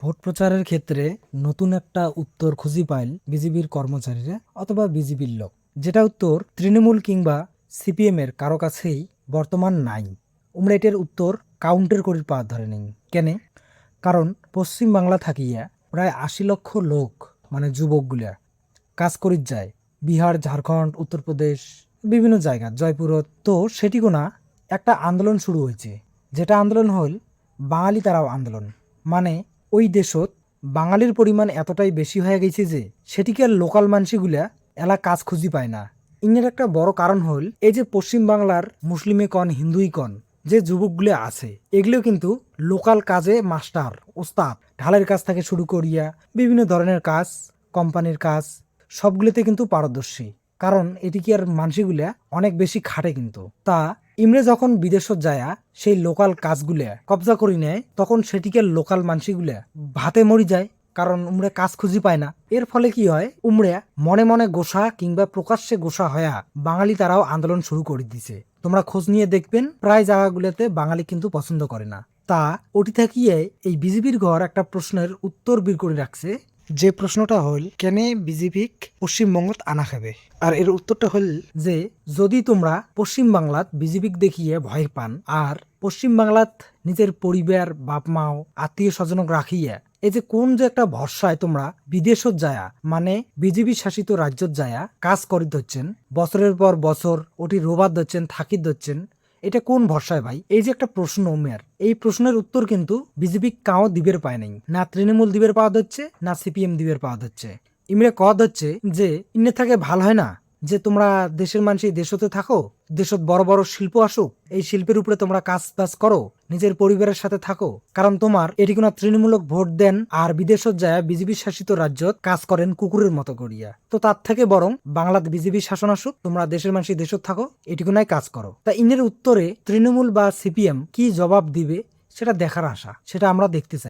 Vote প্রচারের ক্ষেত্রে নতুন একটা উত্তর খুঁজি পাইল বিজেপির কর্মচারীরা অথবা বিজেপির লোক, যেটা উত্তর তৃণমূল কিংবা সিপিএম এর কারো কাছেই বর্তমান নাই। উমরা এটার উত্তর কাউন্টার করি পাওয়ার ধরে নেই কেন? কারণ পশ্চিম বাংলা থাকিয়া প্রায় ৮০ লক্ষ লোক মানে যুবকগুলা কাজ করিত যায় বিহার, ঝাড়খণ্ড, উত্তরপ্রদেশ, বিভিন্ন জায়গা, জয়পুরত। তো সেটিকোনা একটা আন্দোলন শুরু হয়েছে, যেটা আন্দোলন হল বাঙালি তারাও আন্দোলন। মানে ওই দেশত বাঙালির পরিমাণ এতটাই বেশি হয়ে গেছে যে সেটিকে আর লোকাল মানসিগুলা এলা কাজ খুঁজি পায় না। ইনের একটা বড় কারণ হল এই যে পশ্চিম বাংলার মুসলিমে কন হিন্দুই কন যে যুবকগুলো আছে, এগুলো কিন্তু লোকাল কাজে মাস্টার ওস্তাদ। ঢালের কাজ থেকে শুরু করিয়া বিভিন্ন ধরনের কাজ, কোম্পানির কাজ, সবগুলোতে কিন্তু পারদর্শী। কারণ এটিকে আর মানসিগুলা অনেক বেশি খাটে কিন্তু। তা ইমরে যখন বিদেশত যায়া সেই লোকাল কাজগুলা কবজা করি নেয়, তখন সেটিকে লোকাল মানসিগুলা ভাতে মরি যায়, কারণ উমরে কাজ খুঁজি পায় না। এর ফলে কি হয়, উমরে মনে মনে গোসা কিংবা প্রকাশ্যে গোসা হয়া বাঙালি তারাও আন্দোলন শুরু করে দিছে। তোমরা খোঁজ নিয়ে দেখবেন প্রায় জায়গাগুলোতে বাঙালি কিন্তু পছন্দ করে না। তা ওটি থাকিয়ে এই বিজেপির ঘর একটা প্রশ্নের উত্তর বের করে রাখছে, যে প্রশ্নটা হল কেন বিজেপি পশ্চিমবঙ্গত আনা খাবে। আর এর উত্তরটা হল যে যদি তোমরা পশ্চিম বাংলাত বিজেপি দেখিয়ে ভয় পান আর পশ্চিম বাংলাত নিজের পরিবার, বাপ মাও, আত্মীয় স্বজনক রাখিয়া এই যে কোন যে একটা ভরসায় তোমরা বিদেশত যায়া মানে বিজেপি শাসিত রাজ্যত যায়া কাজ করিত হচ্ছেন, বছরের পর বছর ওটি রোবাদ ধরছেন, থাকিত ধরছেন, এটা কোন ভরসায় ভাই? এই যে একটা প্রশ্ন মেয়ার, এই প্রশ্নের উত্তর কিন্তু বিজেপি কাও দিবের পায় নাই। না তৃণমূল দিবের পাওয়া যাচ্ছে, না সিপিএম দিবের পাওয়া যাচ্ছে। ইমরে কদ হচ্ছে যে ইন্নে থাকে ভাল হয় না যে তোমরা দেশের মানুষ এই দেশতে থাকো, দেশত বড় বড় শিল্প আসুক, এই শিল্পের উপরে তোমরা কাজ বাজ করো, নিজের পরিবারের সাথে থাকো। কারণ তোমার এটি কোনো তৃণমূলক ভোট দেন আর বিদেশত যায় বিজেপি শাসিত রাজ্যত কাজ করেন কুকুরের মতো করিয়া। তো তার থেকে বরং বাংলাতে বিজেপি শাসন আসুক, তোমরা দেশের মানুষ দেশত থাকো, এটিকো নাই কাজ করো। তা ইনের উত্তরে তৃণমূল বা সিপিএম কি জবাব দিবে সেটা দেখার আশা, সেটা আমরা দেখতে চাই।